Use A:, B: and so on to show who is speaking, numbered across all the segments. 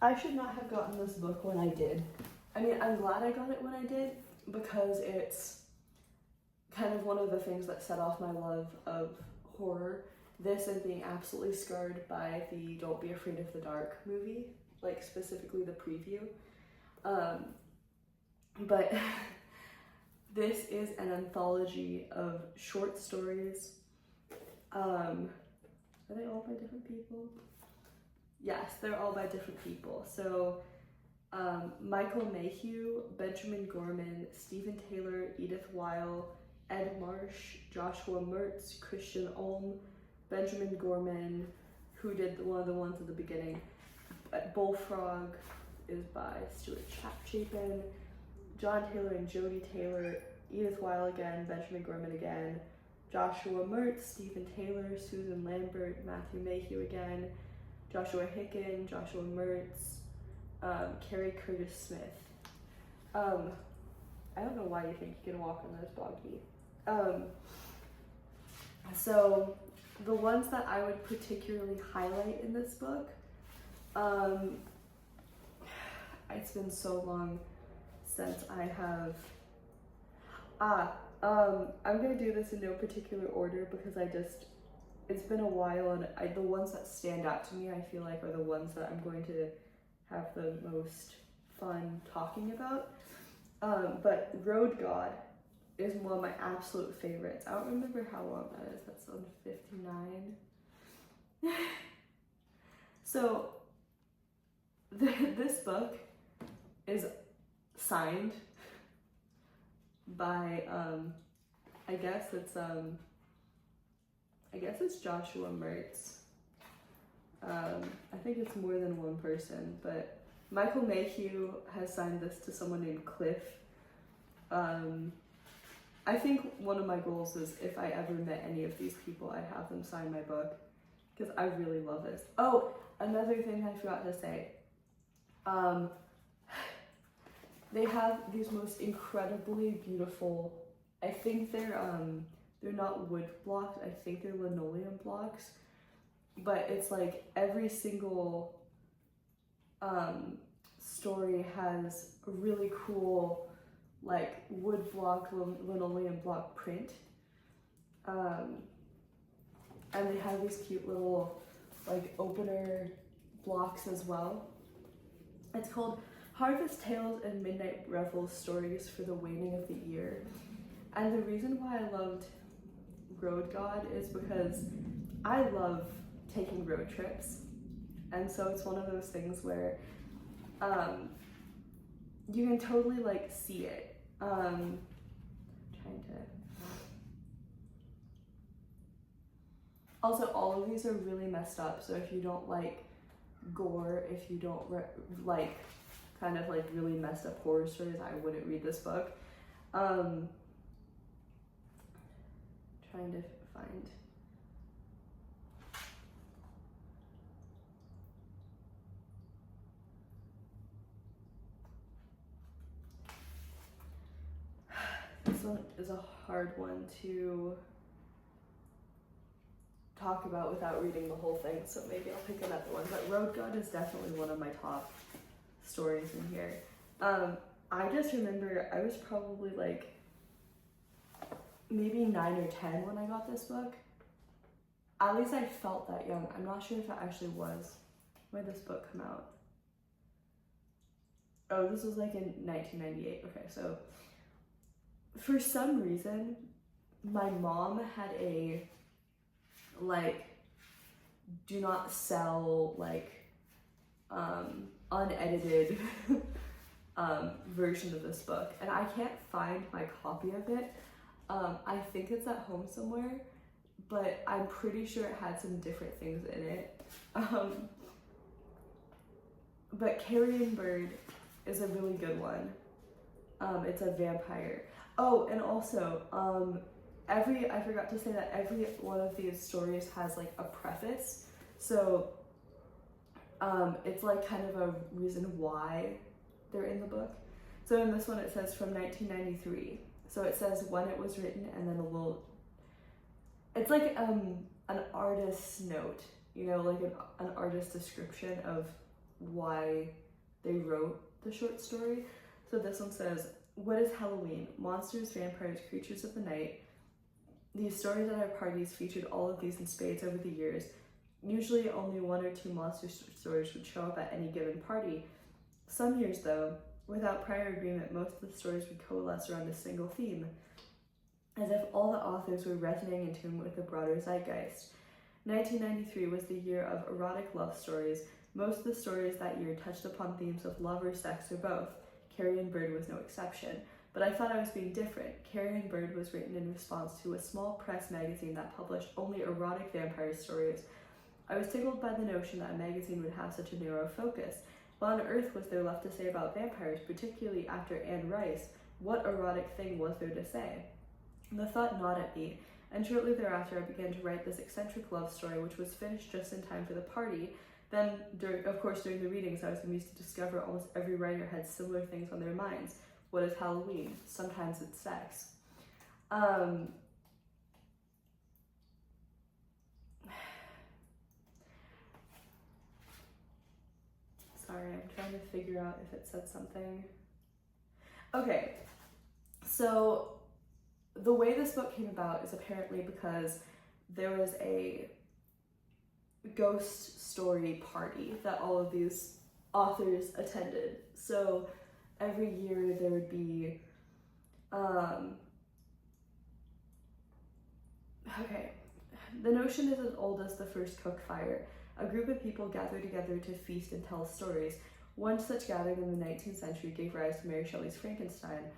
A: I should not have gotten this book when I did. I mean, I'm glad I got it when I did, because it's kind of one of the things that set off my love of horror. This and being absolutely scarred by the Don't Be Afraid of the Dark movie, like specifically the preview. But this is an anthology of short stories. Are they all by different people? Yes, they're all by different people. So Michael Mayhew, Benjamin Gorman, Stephen Taylor, Edith Weil, Ed Marsh, Joshua Mertz, Christian Ulm, Benjamin Gorman, who did one of the ones at the beginning. Bullfrog is by Stuart Chapin, John Taylor and Jody Taylor, Edith Weil again, Benjamin Gorman again, Joshua Mertz, Stephen Taylor, Susan Lambert, Matthew Mayhew again, Joshua Hicken, Joshua Mertz, Carrie Curtis Smith. I don't know why you think you can walk on those, Boggy. So the ones that I would particularly highlight in this book, it's been so long since I have, I'm gonna do this in no particular order because it's been a while, and the ones that stand out to me, I feel like, are the ones that I'm going to have the most fun talking about. But Road God is one of my absolute favorites. I don't remember how long that is. That's on 59. So this book is signed by I guess it's Joshua Mertz. I think it's more than one person, but Michael Mayhew has signed this to someone named Cliff. I think one of my goals is, if I ever met any of these people, I'd have them sign my book, because I really love this. Oh, another thing I forgot to say. They have these most incredibly beautiful, I think they're not wood blocks, I think they're linoleum blocks, but it's like every single story has a really cool like wood block, linoleum block print. And they have these cute little like opener blocks as well. It's called Harvest Tales and Midnight Revels, Stories for the Waning of the Year. And the reason why I loved Road God is because I love taking road trips. And so it's one of those things where you can totally like see it. Also, all of these are really messed up, so if you don't like gore, if you don't like kind of like really messed up horror stories, I wouldn't read this book. Trying to find. This one is a hard one to talk about without reading the whole thing, so maybe I'll pick another one. But Road God is definitely one of my top stories in here. I just remember I was probably like maybe 9 or 10 when I got this book. At least I felt that young. I'm not sure if it actually was. When did this book come out? Oh, this was like in 1998. Okay, so for some reason, my mom had a like do not sell like unedited version of this book, and I can't find my copy of it. I think it's at home somewhere, but I'm pretty sure it had some different things in it. But Carrion Bird is a really good one. It's a vampire. Oh, and also, I forgot to say that every one of these stories has like a preface. So it's like kind of a reason why they're in the book. So in this one it says from 1993. So it says when it was written, and then it's like an artist's note, you know, like an artist's description of why they wrote the short story. So this one says, what is Halloween? Monsters, vampires, creatures of the night. These stories at our parties featured all of these in spades over the years. Usually only one or two monster stories would show up at any given party. Some years though, without prior agreement, most of the stories would coalesce around a single theme, as if all the authors were resonating in tune with the broader zeitgeist. 1993 was the year of erotic love stories. Most of the stories that year touched upon themes of love or sex or both. Carrion Bird was no exception. But I thought I was being different. Carrion Bird was written in response to a small press magazine that published only erotic vampire stories. I was tickled by the notion that a magazine would have such a narrow focus. What on earth was there left to say about vampires, particularly after Anne Rice? What erotic thing was there to say? The thought gnawed at me, and shortly thereafter I began to write this eccentric love story, which was finished just in time for the party. Then, during the readings, I was amused to discover almost every writer had similar things on their minds. What is Halloween? Sometimes it's sex. Sorry, I'm trying to figure out if it said something. Okay, so the way this book came about is apparently because there was a ghost story party that all of these authors attended. So every year there would be, the notion is as old as the first cook fire. A group of people gather together to feast and tell stories. One such gathering in the 19th century gave rise to Mary Shelley's Frankenstein.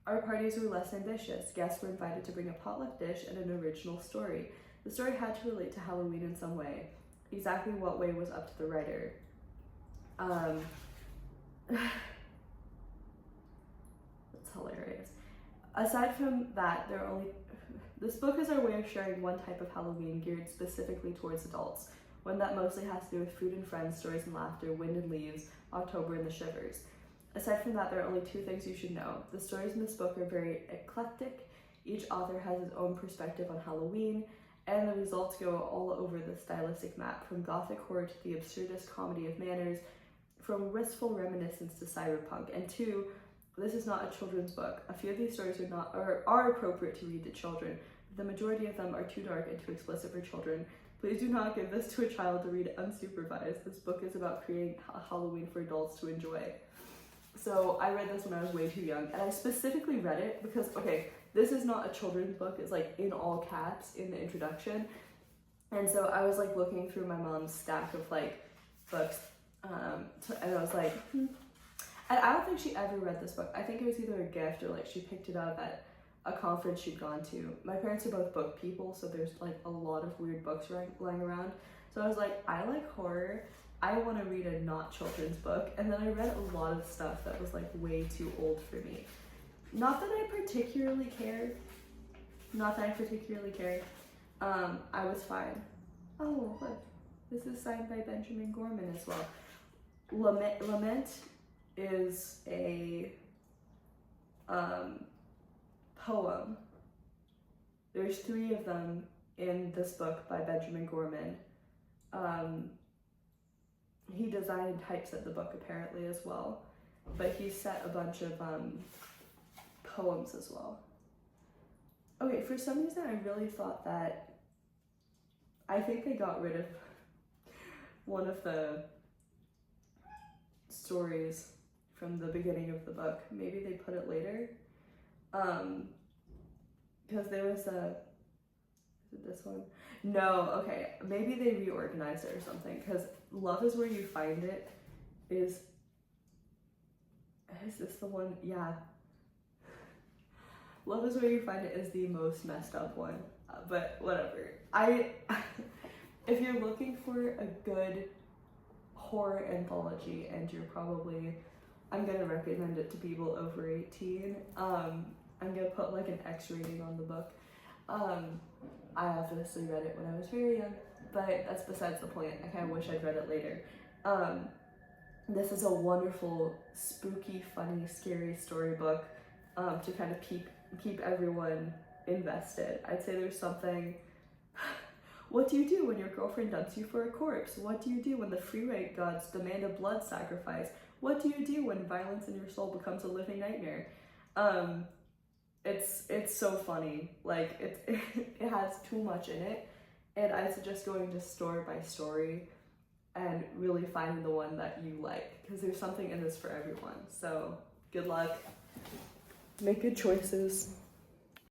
A: Our parties were less ambitious. Guests were invited to bring a potluck dish and an original story. The story had to relate to Halloween in some way. Exactly what way was up to the writer. That's hilarious. Aside from that, this book is our way of sharing one type of Halloween geared specifically towards adults, one that mostly has to do with food and friends, stories and laughter, wind and leaves, October and the shivers. Aside from that, there are only two things you should know. The stories in this book are very eclectic. Each author has his own perspective on Halloween, and the results go all over the stylistic map, from gothic horror to the absurdist comedy of manners, from wistful reminiscence to cyberpunk. And two, this is not a children's book. A few of these stories are appropriate to read to children, but the majority of them are too dark and too explicit for children. Please do not give this to a child to read unsupervised. This book is about creating a Halloween for adults to enjoy. So I read this when I was way too young, and I specifically read it because, this is not a children's book. It's like in all caps in the introduction. And so I was like looking through my mom's stack of like books, and I was like, And I don't think she ever read this book. I think it was either a gift or like she picked it up at a conference she'd gone to. My parents are both book people, so there's like a lot of weird books lying around. So I was like, I like horror. I want to read a not children's book. And then I read a lot of stuff that was like way too old for me. Not that I particularly cared. I was fine. Oh, look. This is signed by Benjamin Gorman as well. Lament is a poem. There's 3 of them in this book by Benjamin Gorman. He designed and typeset the book apparently as well, but he set a bunch of poems as well. Okay, for some reason I really thought that, I think they got rid of one of the stories from the beginning of the book. Maybe they put it later. Because there was is it this one? No, okay, maybe they reorganized it or something, because Love is Where You Find It is this the one? Yeah. Love is Where You Find It is the most messed up one, but whatever. If you're looking for a good horror anthology, and I'm gonna recommend it to people over 18. I'm gonna put like an X rating on the book. I obviously read it when I was very young, but that's besides the point. I kind of wish I'd read it later. This is a wonderful, spooky, funny, scary storybook to kind of keep everyone invested. I'd say there's something. What do you do when your girlfriend dumps you for a corpse? What do you do when the freeway gods demand a blood sacrifice? What do you do when violence in your soul becomes a living nightmare? It's so funny. Like it has too much in it, and I suggest going just story by story and really finding the one that you like, because there's something in this for everyone. So good luck. Make good choices.